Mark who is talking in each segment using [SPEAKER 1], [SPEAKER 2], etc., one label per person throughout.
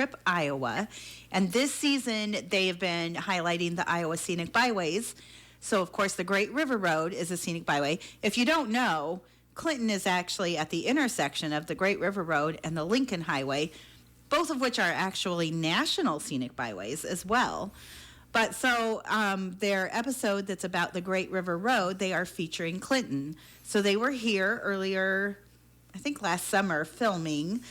[SPEAKER 1] Trip Iowa. And this season, they have been highlighting the Iowa Scenic Byways. So, of course, the Great River Road is a scenic byway. If you don't know, Clinton is actually at the intersection of the Great River Road and the Lincoln Highway, both of which are actually national scenic byways as well. But so their episode that's about the Great River Road, they are featuring Clinton. So they were here earlier, I think last summer, filming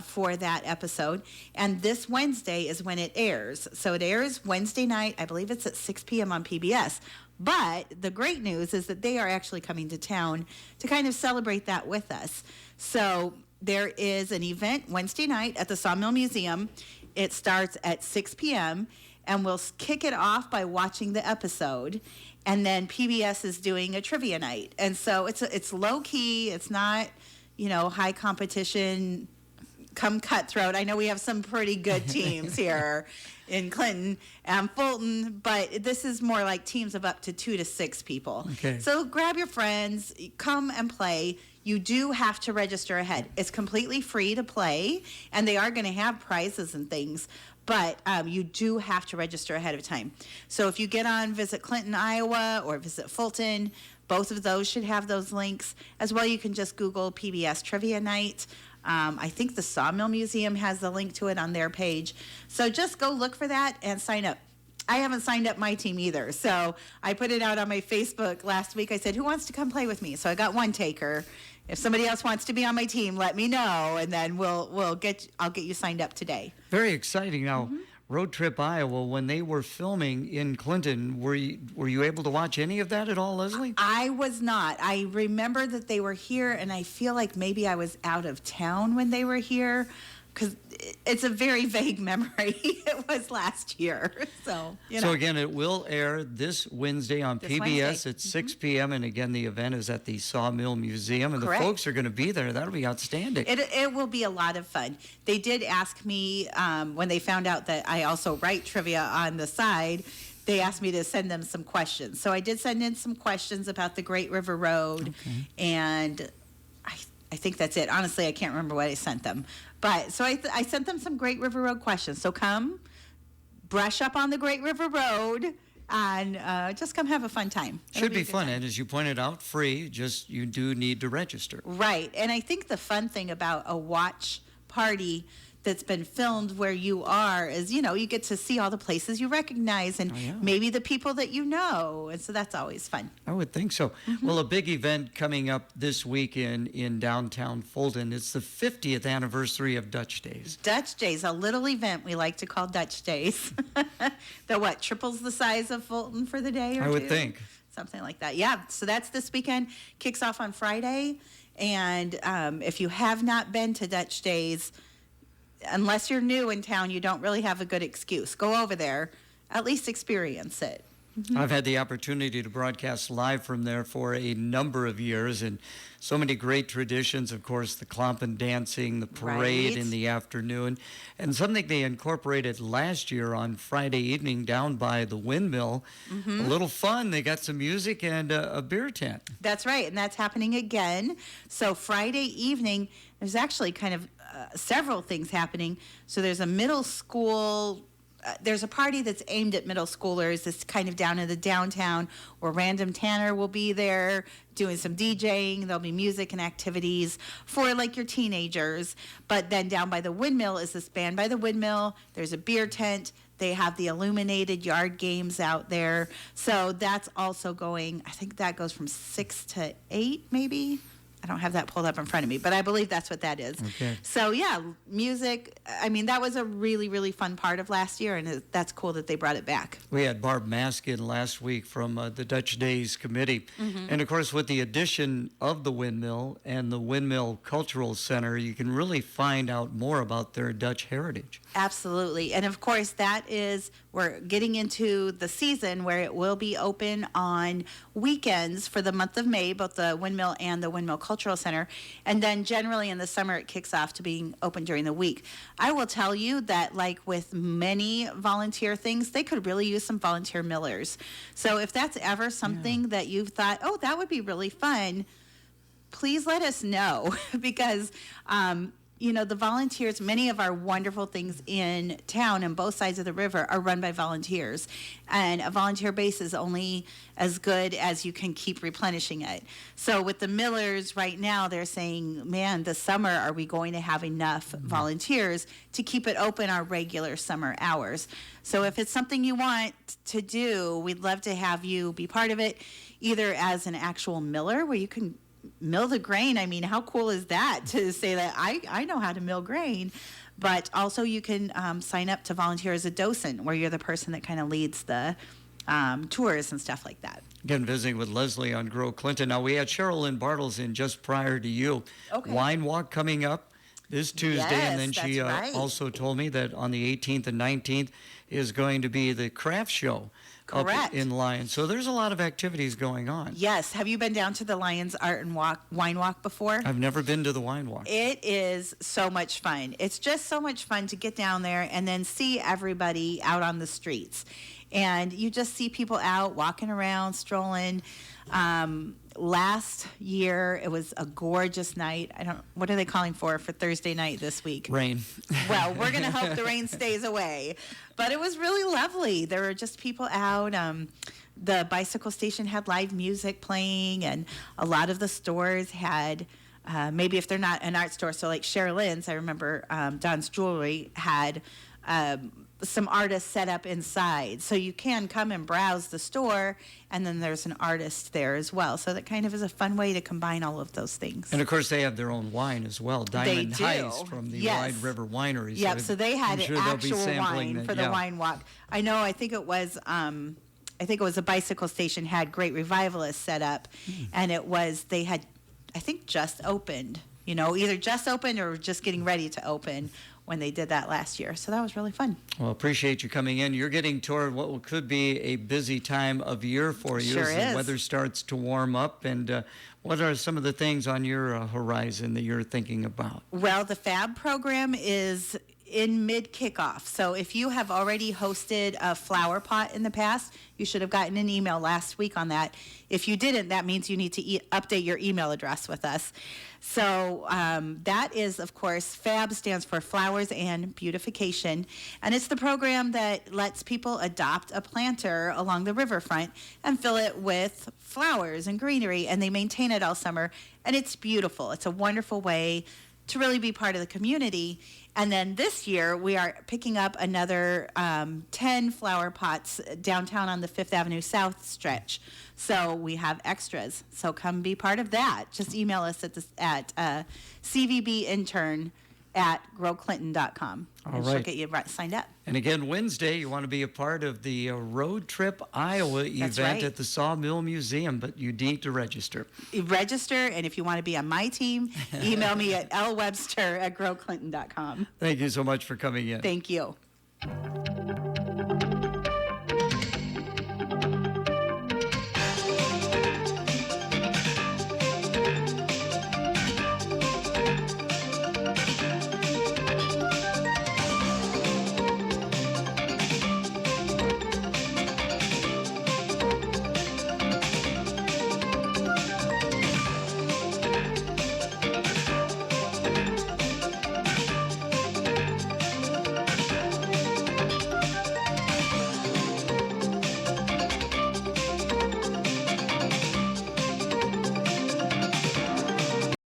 [SPEAKER 1] for that episode. And this Wednesday is when it airs. So it airs Wednesday night. I believe it's at 6 p.m. on PBS. But the great news is that they are actually coming to town to kind of celebrate that with us. So there is an event Wednesday night at the Sawmill Museum. It starts at 6 p.m., and we'll kick it off by watching the episode. And then PBS is doing a trivia night. And so it's low-key. It's not, high competition, come cutthroat. I know we have some pretty good teams here in Clinton and Fulton, but this is more like teams of up to 2 to 6 people.
[SPEAKER 2] Okay.
[SPEAKER 1] So grab your friends, come and play. You do have to register ahead. It's completely free to play, and they are going to have prizes and things, but you do have to register ahead of time. So if you get on Visit Clinton, Iowa, or Visit Fulton, both of those should have those links. As well, you can just Google PBS Trivia Night. I think the Sawmill Museum has the link to it on their page. So just go look for that and sign up. I haven't signed up my team either. So I put it out on my Facebook last week. I said, who wants to come play with me? So I got one taker. If somebody else wants to be on my team, let me know, and then I'll get you signed up today.
[SPEAKER 2] Very exciting. Now, Road Trip Iowa, when they were filming in Clinton, were you able to watch any of that at all, Lesley?
[SPEAKER 1] I was not. I remember that they were here, and I feel like maybe I was out of town when they were here, because it's a very vague memory. It was last year. So
[SPEAKER 2] again, it will air this Wednesday on PBS at 6 p.m. And again, the event is at the Sawmill Museum. And
[SPEAKER 1] Correct.
[SPEAKER 2] The folks are going to be there. That'll be outstanding.
[SPEAKER 1] It will be a lot of fun. They did ask me when they found out that I also write trivia on the side. They asked me to send them some questions. So I did send in some questions about the Great River Road. Okay. And I think that's it. Honestly, I can't remember what I sent them. But so I sent them some Great River Road questions. So come brush up on the Great River Road and just come have a fun time.
[SPEAKER 2] Should be fun. And as you pointed out, free, just you do need to register.
[SPEAKER 1] Right. And I think the fun thing about a watch party that's been filmed where you are is, you get to see all the places you recognize and maybe the people that you know. And so that's always fun.
[SPEAKER 2] I would think so. Well, a big event coming up this weekend in downtown Fulton. It's the 50th anniversary of Dutch Days.
[SPEAKER 1] Dutch Days, a little event we like to call Dutch Days. That triples the size of Fulton for the day or two?
[SPEAKER 2] I would think.
[SPEAKER 1] Something like that. Yeah, so that's this weekend. Kicks off on Friday. And if you have not been to Dutch Days, unless you're new in town, you don't really have a good excuse. Go over there, at least experience it.
[SPEAKER 2] I've had the opportunity to broadcast live from there for a number of years, and so many great traditions. Of course, the Klompen dancing, the parade in the afternoon, and something they incorporated last year on Friday evening down by the windmill. A little fun. They got some music and a beer tent.
[SPEAKER 1] That's right, and that's happening again. So Friday evening, there's actually kind of several things happening. So there's a middle school. There's a party that's aimed at middle schoolers. It's kind of down in the downtown where Random Tanner will be there doing some DJing. There'll be music and activities for like your teenagers. But then down by the windmill is this band by the windmill. There's a beer tent. They have the illuminated yard games out there. So that's also going, I think that goes from 6 to 8 maybe. I don't have that pulled up in front of me, but I believe that's what that is.
[SPEAKER 2] Okay.
[SPEAKER 1] So, yeah, music. I mean, that was a really, really fun part of last year, and that's cool that they brought it back.
[SPEAKER 2] We had Barb Maskin last week from the Dutch Days Committee. And, of course, with the addition of the windmill and the Windmill Cultural Center, you can really find out more about their Dutch heritage.
[SPEAKER 1] Absolutely. And, of course, we're getting into the season where it will be open on weekends for the month of May, both the windmill and the Windmill Cultural Center. And then generally in the summer, it kicks off to being open during the week. I will tell you that, like with many volunteer things, they could really use some volunteer millers. So if that's ever something that you've thought, oh, that would be really fun, please let us know because the volunteers, many of our wonderful things in town on both sides of the river are run by volunteers. And a volunteer base is only as good as you can keep replenishing it. So with the Millers right now, they're saying, man, this summer, are we going to have enough volunteers to keep it open our regular summer hours? So if it's something you want to do, we'd love to have you be part of it, either as an actual miller where you can mill the grain. I mean, how cool is that to say that I know how to mill grain? But also you can sign up to volunteer as a docent, where you're the person that kind of leads the tours and stuff like that.
[SPEAKER 2] Again, visiting with Lesley on Grow Clinton. Now, we had Cheryl Lynn Bartles in just prior to you.
[SPEAKER 1] Okay.
[SPEAKER 2] Wine Walk coming up this Tuesday, and then
[SPEAKER 1] Yes,
[SPEAKER 2] she
[SPEAKER 1] that's right.
[SPEAKER 2] also told me that on the 18th and 19th is going to be the craft show up
[SPEAKER 1] Correct.
[SPEAKER 2] in Lyons. So there's a lot of activities going on.
[SPEAKER 1] Yes. Have you been down to the Lions Art and Wine Walk before?
[SPEAKER 2] I've never been to the Wine Walk.
[SPEAKER 1] It is so much fun. It's just so much fun to get down there and then see everybody out on the streets. And you just see people out walking around, strolling. Last year, it was a gorgeous night. What are they calling for Thursday night this week?
[SPEAKER 2] Rain.
[SPEAKER 1] Well, we're going to hope the rain stays away. But it was really lovely. There were just people out. The bicycle station had live music playing, and a lot of the stores had, maybe if they're not an art store, so like Sherilyn's, I remember Don's Jewelry had some artists set up inside. So you can come and browse the store, and then there's an artist there as well. So that kind of is a fun way to combine all of those things.
[SPEAKER 2] And of course, they have their own wine as well. Diamond
[SPEAKER 1] do.
[SPEAKER 2] Heist from the
[SPEAKER 1] Yes.
[SPEAKER 2] Wide River Winery.
[SPEAKER 1] Yep, so they had
[SPEAKER 2] I'm sure they'll be
[SPEAKER 1] actual
[SPEAKER 2] sampling
[SPEAKER 1] wine
[SPEAKER 2] that,
[SPEAKER 1] for the
[SPEAKER 2] yeah.
[SPEAKER 1] wine walk. I think it was a bicycle station had Great Revivalists set up, and they had, I think, just opened, either just opened or just getting ready to open when they did that last year. So that was really fun.
[SPEAKER 2] Well, appreciate you coming in. You're getting toward what could be a busy time of year for you
[SPEAKER 1] Sure
[SPEAKER 2] as the
[SPEAKER 1] is.
[SPEAKER 2] weather starts to warm up. And what are some of the things on your horizon that you're thinking about?
[SPEAKER 1] Well, the FAB program is in mid-kickoff. So if you have already hosted a flower pot in the past, you should have gotten an email last week on that. If you didn't, that means you need to update your email address with us. So that is, of course, FAB stands for Flowers and Beautification. And it's the program that lets people adopt a planter along the riverfront and fill it with flowers and greenery. And they maintain it all summer. And it's beautiful. It's a wonderful way to really be part of the community. And then this year, we are picking up another 10 flower pots downtown on the Fifth Avenue South stretch. So we have extras. So come be part of that. Just email us at cvbintern@growclinton.com.
[SPEAKER 2] All
[SPEAKER 1] and she'll
[SPEAKER 2] right.
[SPEAKER 1] get you signed up.
[SPEAKER 2] And again, Wednesday, you want to be a part of the Road Trip Iowa
[SPEAKER 1] That's
[SPEAKER 2] event
[SPEAKER 1] right.
[SPEAKER 2] at the Sawmill Museum, but you need to register.
[SPEAKER 1] You register, and if you want to be on my team, email me at lwebster@growclinton.com.
[SPEAKER 2] Thank you so much for coming in.
[SPEAKER 1] Thank you.